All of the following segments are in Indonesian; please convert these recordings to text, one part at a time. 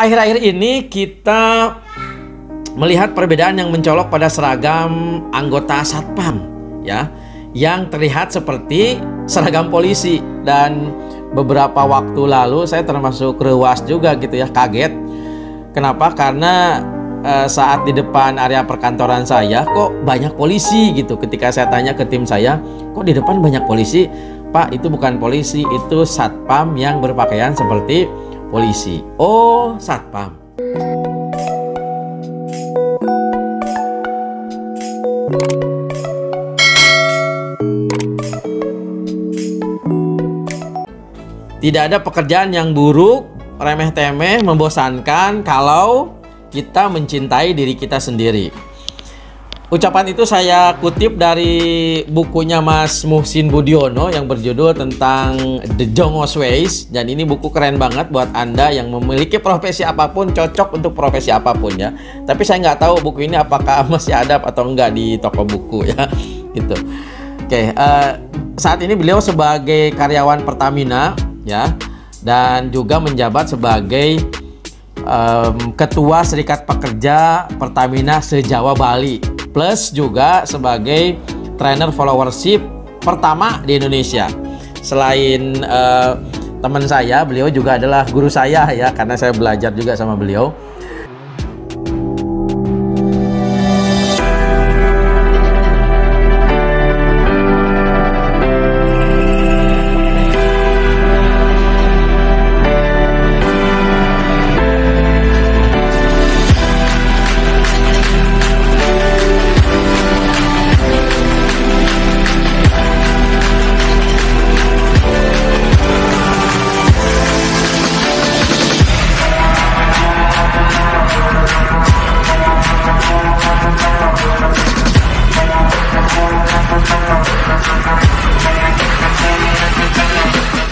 Akhir-akhir ini kita melihat perbedaan yang mencolok pada seragam anggota Satpam, ya, yang terlihat seperti seragam polisi. Dan beberapa waktu lalu saya termasuk rewas juga gitu ya, kaget. Kenapa? Karena saat di depan area perkantoran saya kok banyak polisi gitu. Ketika saya tanya ke tim saya, kok di depan banyak polisi? Pak, itu bukan polisi, itu Satpam yang berpakaian seperti polisi. Oh, Satpam. Tidak ada pekerjaan yang buruk, remeh-temeh, membosankan kalau kita mencintai diri kita sendiri. Ucapan itu saya kutip dari bukunya Mas Muhsin Budiono yang berjudul tentang The Jongos Ways. Dan ini buku keren banget buat Anda yang memiliki profesi apapun, cocok untuk profesi apapun ya. Tapi saya nggak tahu buku ini apakah masih ada atau enggak di toko buku ya. Gitu. Oke, saat ini beliau sebagai karyawan Pertamina ya, dan juga menjabat sebagai Ketua Serikat Pekerja Pertamina se-Jawa Bali, plus juga sebagai trainer followership pertama di Indonesia. Selain teman saya, beliau juga adalah guru saya ya, karena saya belajar juga sama beliau.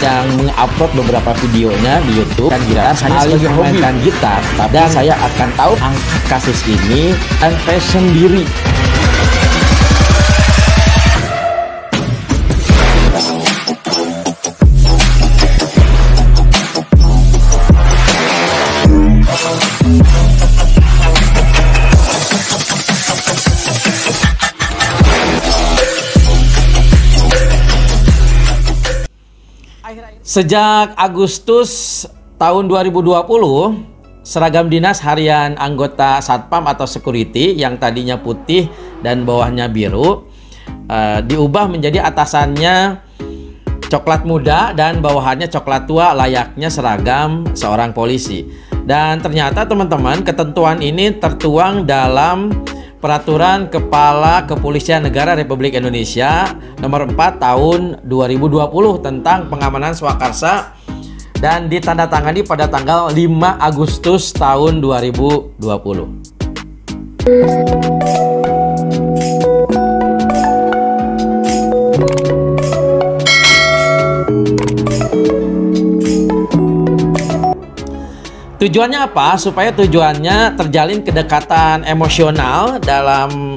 Yang mengupload beberapa videonya di YouTube dan gitar, saya sebagai memainkan gitar, dan saya akan tahu angkat kasus ini dan passion diri. Sejak Agustus tahun 2020, seragam dinas harian anggota Satpam atau security yang tadinya putih dan bawahnya biru diubah menjadi atasannya coklat muda dan bawahannya coklat tua, layaknya seragam seorang polisi. Dan ternyata teman-teman, ketentuan ini tertuang dalam Peraturan Kepala Kepolisian Negara Republik Indonesia Nomor 4 Tahun 2020 tentang pengamanan swakarsa dan ditandatangani pada tanggal 5 Agustus tahun 2020. Tujuannya apa? Supaya tujuannya terjalin kedekatan emosional dalam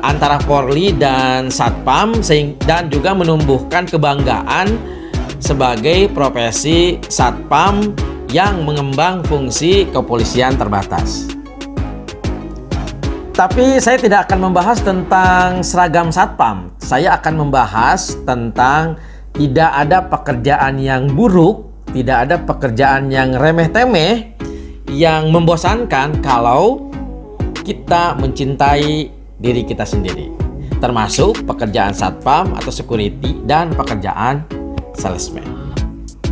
antara Polri dan Satpam, dan juga menumbuhkan kebanggaan sebagai profesi Satpam yang mengembang fungsi kepolisian terbatas. Tapi saya tidak akan membahas tentang seragam Satpam. Saya akan membahas tentang tidak ada pekerjaan yang buruk, tidak ada pekerjaan yang remeh-temeh, yang membosankan kalau kita mencintai diri kita sendiri. Termasuk pekerjaan Satpam atau security dan pekerjaan salesman.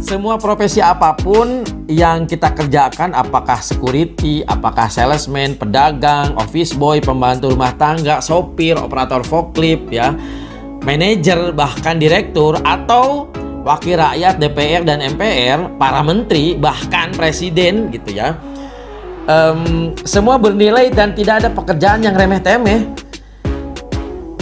Semua profesi apapun yang kita kerjakan, apakah security, apakah salesman, pedagang, office boy, pembantu rumah tangga, sopir, operator forklift, ya, manajer, bahkan direktur, atau wakil rakyat, DPR dan MPR, para menteri, bahkan presiden gitu ya. Semua bernilai dan tidak ada pekerjaan yang remeh-temeh.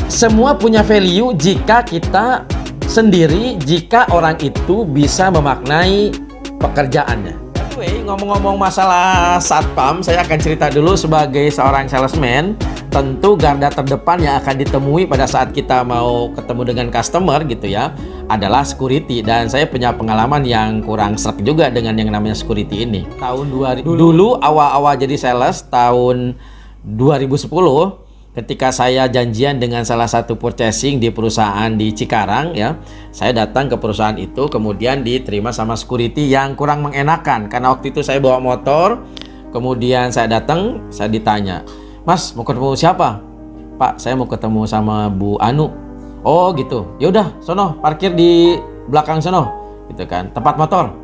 Semua punya value jika kita sendiri, jika orang itu bisa memaknai pekerjaannya. Anyway, ngomong-ngomong masalah satpam, saya akan cerita dulu sebagai seorang salesman. Tentu garda terdepan yang akan ditemui pada saat kita mau ketemu dengan customer gitu ya adalah security, dan saya punya pengalaman yang kurang sreg juga dengan yang namanya security ini. Tahun 2000 dulu awal-awal jadi sales tahun 2010, ketika saya janjian dengan salah satu purchasing di perusahaan di Cikarang ya, saya datang ke perusahaan itu, kemudian diterima sama security yang kurang mengenakan karena waktu itu saya bawa motor. Kemudian saya datang, saya ditanya, "Mas, mau ketemu siapa?" "Pak, saya mau ketemu sama Bu Anu." "Oh gitu, yaudah sono parkir di belakang sono," gitu kan, tempat motor.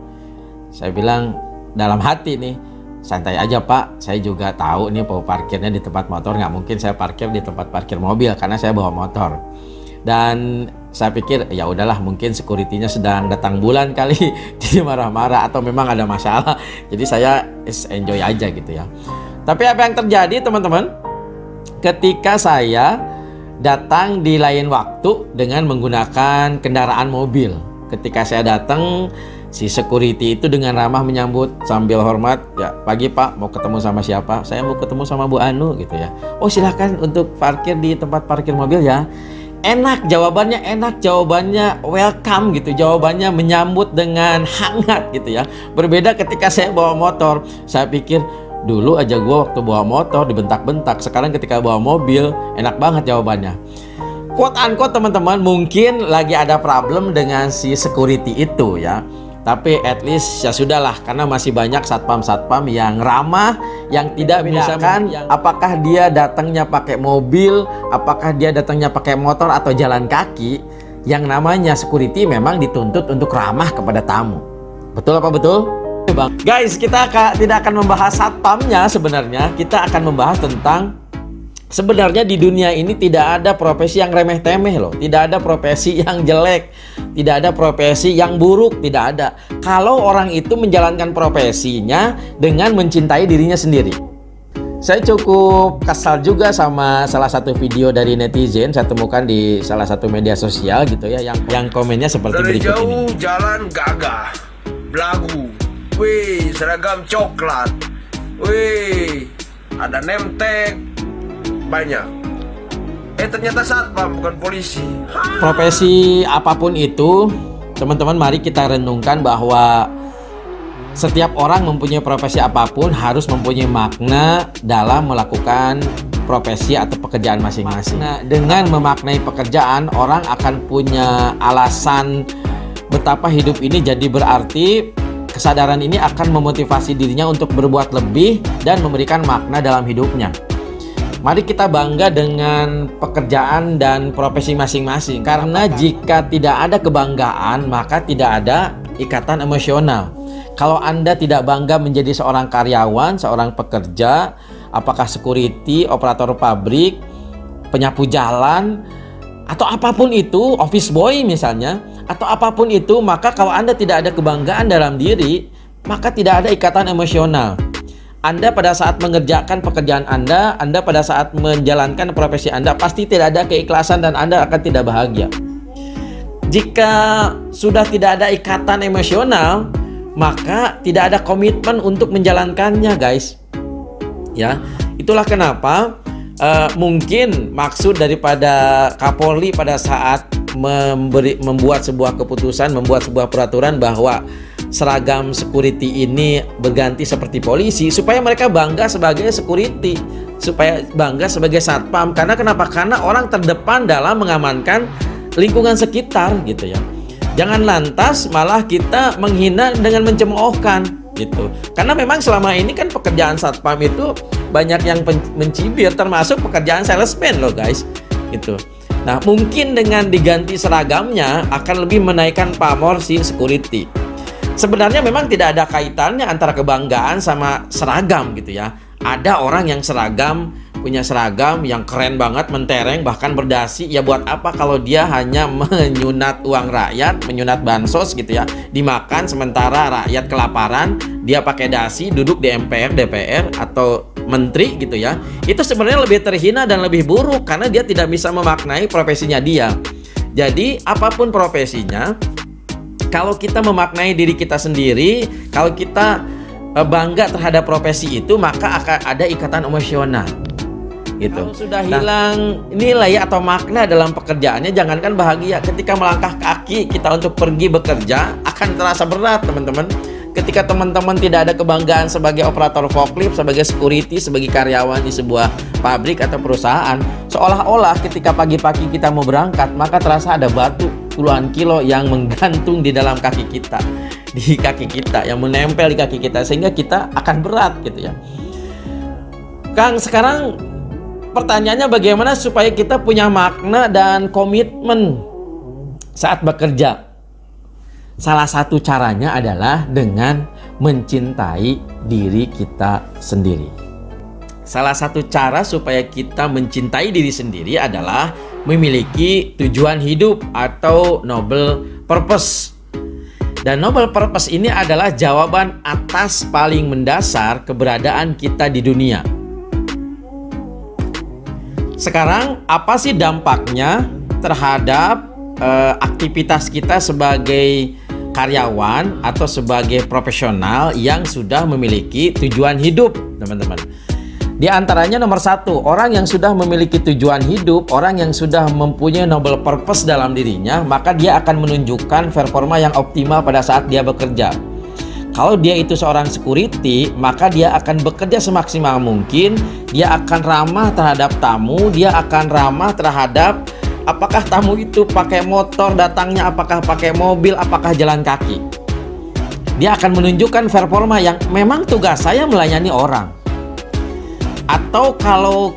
Saya bilang dalam hati nih, santai aja Pak, saya juga tahu nih mau parkirnya di tempat motor, nggak mungkin saya parkir di tempat parkir mobil karena saya bawa motor. Dan saya pikir ya udahlah, mungkin security-nya sedang datang bulan kali, jadi marah-marah atau memang ada masalah. Jadi saya enjoy aja gitu ya. Tapi apa yang terjadi teman-teman? Ketika saya datang di lain waktu dengan menggunakan kendaraan mobil, ketika saya datang, si security itu dengan ramah menyambut sambil hormat, "Ya, pagi Pak, mau ketemu sama siapa?" "Saya mau ketemu sama Bu Anu," gitu ya. "Oh, silahkan untuk parkir di tempat parkir mobil ya." Enak jawabannya welcome gitu, jawabannya menyambut dengan hangat gitu ya. Berbeda ketika saya bawa motor. Saya pikir dulu aja gua waktu bawa motor dibentak-bentak, sekarang ketika bawa mobil enak banget jawabannya. Quote unquote teman-teman, mungkin lagi ada problem dengan si security itu ya. Tapi at least ya sudahlah, karena masih banyak satpam-satpam yang ramah, yang tidak misalkan apakah dia datangnya pakai mobil, apakah dia datangnya pakai motor atau jalan kaki. Yang namanya security memang dituntut untuk ramah kepada tamu. Betul apa betul? Bang. Guys, kita tidak akan membahas satpamnya sebenarnya. Kita akan membahas tentang sebenarnya di dunia ini tidak ada profesi yang remeh-temeh loh. Tidak ada profesi yang jelek. Tidak ada profesi yang buruk. Tidak ada. Kalau orang itu menjalankan profesinya dengan mencintai dirinya sendiri. Saya cukup kesal juga sama salah satu video dari netizen. Saya temukan di salah satu media sosial gitu ya. Yang komennya seperti dari berikut jauh, ini. Jalan gagah, belagu. Wih, seragam coklat. Wih, ada name tag. Banyak. Ternyata satpam, bukan polisi. Profesi apapun itu, teman-teman, mari kita renungkan bahwa setiap orang mempunyai profesi apapun harus mempunyai makna dalam melakukan profesi atau pekerjaan masing-masing. Nah, dengan memaknai pekerjaan, orang akan punya alasan betapa hidup ini jadi berarti. Kesadaran ini akan memotivasi dirinya untuk berbuat lebih dan memberikan makna dalam hidupnya. Mari kita bangga dengan pekerjaan dan profesi masing-masing, karena jika tidak ada kebanggaan maka tidak ada ikatan emosional. Kalau Anda tidak bangga menjadi seorang karyawan, seorang pekerja, apakah security, operator pabrik, penyapu jalan, atau apapun itu, office boy misalnya, atau apapun itu, maka kalau Anda tidak ada kebanggaan dalam diri, maka tidak ada ikatan emosional. Anda pada saat mengerjakan pekerjaan Anda pada saat menjalankan profesi Anda pasti tidak ada keikhlasan dan Anda akan tidak bahagia. Jika sudah tidak ada ikatan emosional, maka tidak ada komitmen untuk menjalankannya, guys. Ya, itulah kenapa mungkin maksud daripada Kapolri pada saat membuat sebuah keputusan, membuat sebuah peraturan bahwa seragam security ini berganti seperti polisi, supaya mereka bangga sebagai security, supaya bangga sebagai satpam. Karena kenapa? Karena orang terdepan dalam mengamankan lingkungan sekitar gitu ya. Jangan lantas malah kita menghina dengan mencemoohkan gitu. Karena memang selama ini kan pekerjaan satpam itu banyak yang mencibir, termasuk pekerjaan salesman loh guys gitu. Nah, mungkin dengan diganti seragamnya akan lebih menaikkan pamor si security. Sebenarnya memang tidak ada kaitannya antara kebanggaan sama seragam gitu ya. Ada orang yang punya seragam yang keren banget, mentereng, bahkan berdasi. Ya buat apa kalau dia hanya menyunat uang rakyat, menyunat bansos gitu ya, dimakan sementara rakyat kelaparan, dia pakai dasi, duduk di MPR, DPR, atau menteri gitu ya. Itu sebenarnya lebih terhina dan lebih buruk karena dia tidak bisa memaknai profesinya dia. Jadi apapun profesinya, kalau kita memaknai diri kita sendiri, kalau kita bangga terhadap profesi itu, maka akan ada ikatan emosional gitu. Kalau sudah hilang nilai atau makna dalam pekerjaannya, jangankan bahagia, ketika melangkah kaki kita untuk pergi bekerja akan terasa berat, teman-teman. Ketika teman-teman tidak ada kebanggaan sebagai operator forklift, sebagai security, sebagai karyawan di sebuah pabrik atau perusahaan, seolah-olah ketika pagi-pagi kita mau berangkat, maka terasa ada batu puluhan kilo yang menggantung di dalam kaki kita, di kaki kita, yang menempel di kaki kita, sehingga kita akan berat gitu ya. Kang, sekarang pertanyaannya bagaimana supaya kita punya makna dan komitmen saat bekerja? Salah satu caranya adalah dengan mencintai diri kita sendiri. Salah satu cara supaya kita mencintai diri sendiri adalah memiliki tujuan hidup atau noble purpose. Dan noble purpose ini adalah jawaban atas paling mendasar keberadaan kita di dunia. Sekarang, apa sih dampaknya terhadap aktivitas kita sebagai karyawan atau sebagai profesional yang sudah memiliki tujuan hidup, teman-teman? Di antaranya nomor satu, orang yang sudah memiliki tujuan hidup, orang yang sudah mempunyai noble purpose dalam dirinya, maka dia akan menunjukkan performa yang optimal pada saat dia bekerja. Kalau dia itu seorang security, maka dia akan bekerja semaksimal mungkin, dia akan ramah terhadap tamu, dia akan ramah terhadap apakah tamu itu pakai motor datangnya, apakah pakai mobil, apakah jalan kaki. Dia akan menunjukkan performa yang memang tugas saya melayani orang. Atau kalau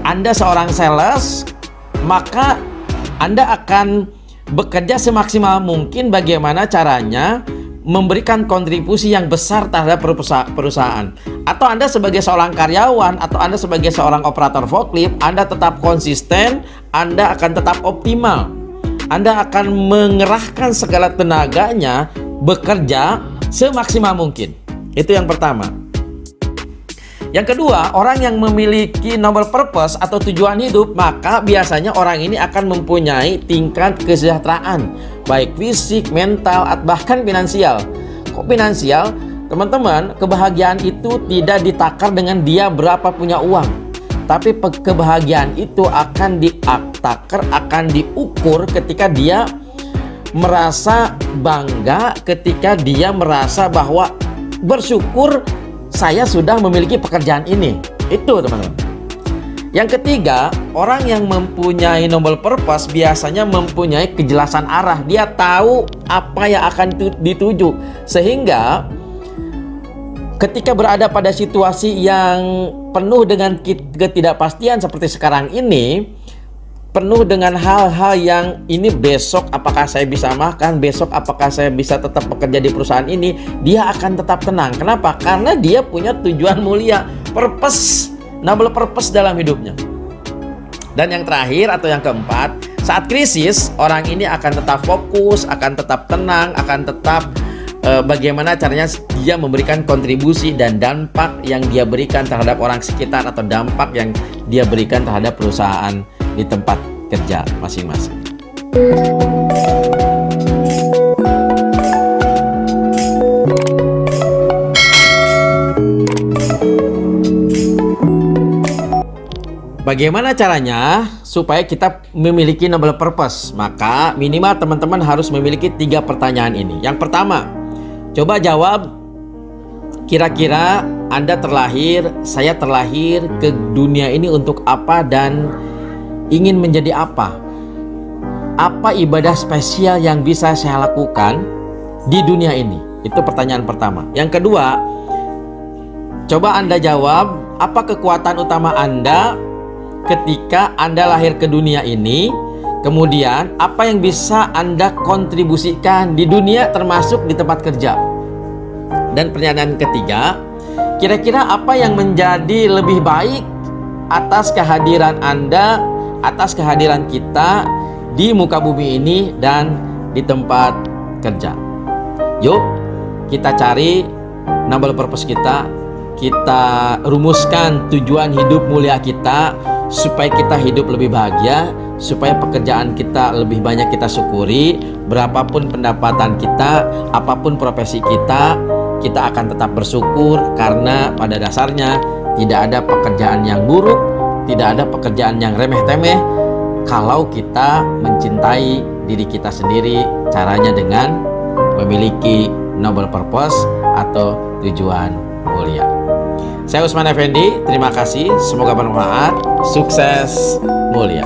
Anda seorang sales, maka Anda akan bekerja semaksimal mungkin bagaimana caranya memberikan kontribusi yang besar terhadap perusahaan. Atau Anda sebagai seorang karyawan, atau Anda sebagai seorang operator forklift, Anda tetap konsisten, Anda akan tetap optimal. Anda akan mengerahkan segala tenaganya bekerja semaksimal mungkin. Itu yang pertama. Yang kedua, orang yang memiliki noble purpose atau tujuan hidup, maka biasanya orang ini akan mempunyai tingkat kesejahteraan, baik fisik, mental, bahkan finansial. Kok finansial? Teman-teman, kebahagiaan itu tidak ditakar dengan dia berapa punya uang. Tapi kebahagiaan itu akan ditakar, akan diukur ketika dia merasa bangga, ketika dia merasa bahwa bersyukur saya sudah memiliki pekerjaan ini. Itu, teman-teman. Yang ketiga, orang yang mempunyai noble purpose biasanya mempunyai kejelasan arah. Dia tahu apa yang akan dituju. Sehingga ketika berada pada situasi yang penuh dengan ketidakpastian seperti sekarang ini, penuh dengan hal-hal yang ini, besok apakah saya bisa makan, besok apakah saya bisa tetap bekerja di perusahaan ini, dia akan tetap tenang. Kenapa? Karena dia punya tujuan mulia, purpose, noble purpose dalam hidupnya. Dan yang terakhir atau yang keempat, saat krisis, orang ini akan tetap fokus, akan tetap tenang, akan tetap bagaimana caranya dia memberikan kontribusi dan dampak yang dia berikan terhadap orang sekitar, atau dampak yang dia berikan terhadap perusahaan di tempat kerja masing-masing. Bagaimana caranya supaya kita memiliki noble purpose? Maka minimal teman-teman harus memiliki 3 pertanyaan ini. Yang pertama, coba jawab, kira-kira Anda terlahir, saya terlahir ke dunia ini untuk apa dan ingin menjadi apa? Apa ibadah spesial yang bisa saya lakukan di dunia ini? Itu pertanyaan pertama. Yang kedua, coba Anda jawab, apa kekuatan utama Anda ketika Anda lahir ke dunia ini? Kemudian, apa yang bisa Anda kontribusikan di dunia termasuk di tempat kerja? Dan pertanyaan ketiga, kira-kira apa yang menjadi lebih baik atas kehadiran Anda, atas kehadiran kita di muka bumi ini dan di tempat kerja? Yuk kita cari noble purpose kita rumuskan tujuan hidup mulia kita, supaya kita hidup lebih bahagia, supaya pekerjaan kita lebih banyak kita syukuri, berapapun pendapatan kita, apapun profesi kita, kita akan tetap bersyukur karena pada dasarnya tidak ada pekerjaan yang buruk, tidak ada pekerjaan yang remeh-temeh kalau kita mencintai diri kita sendiri. Caranya dengan memiliki noble purpose atau tujuan mulia. Saya Usman Effendi, terima kasih, semoga bermanfaat, sukses mulia.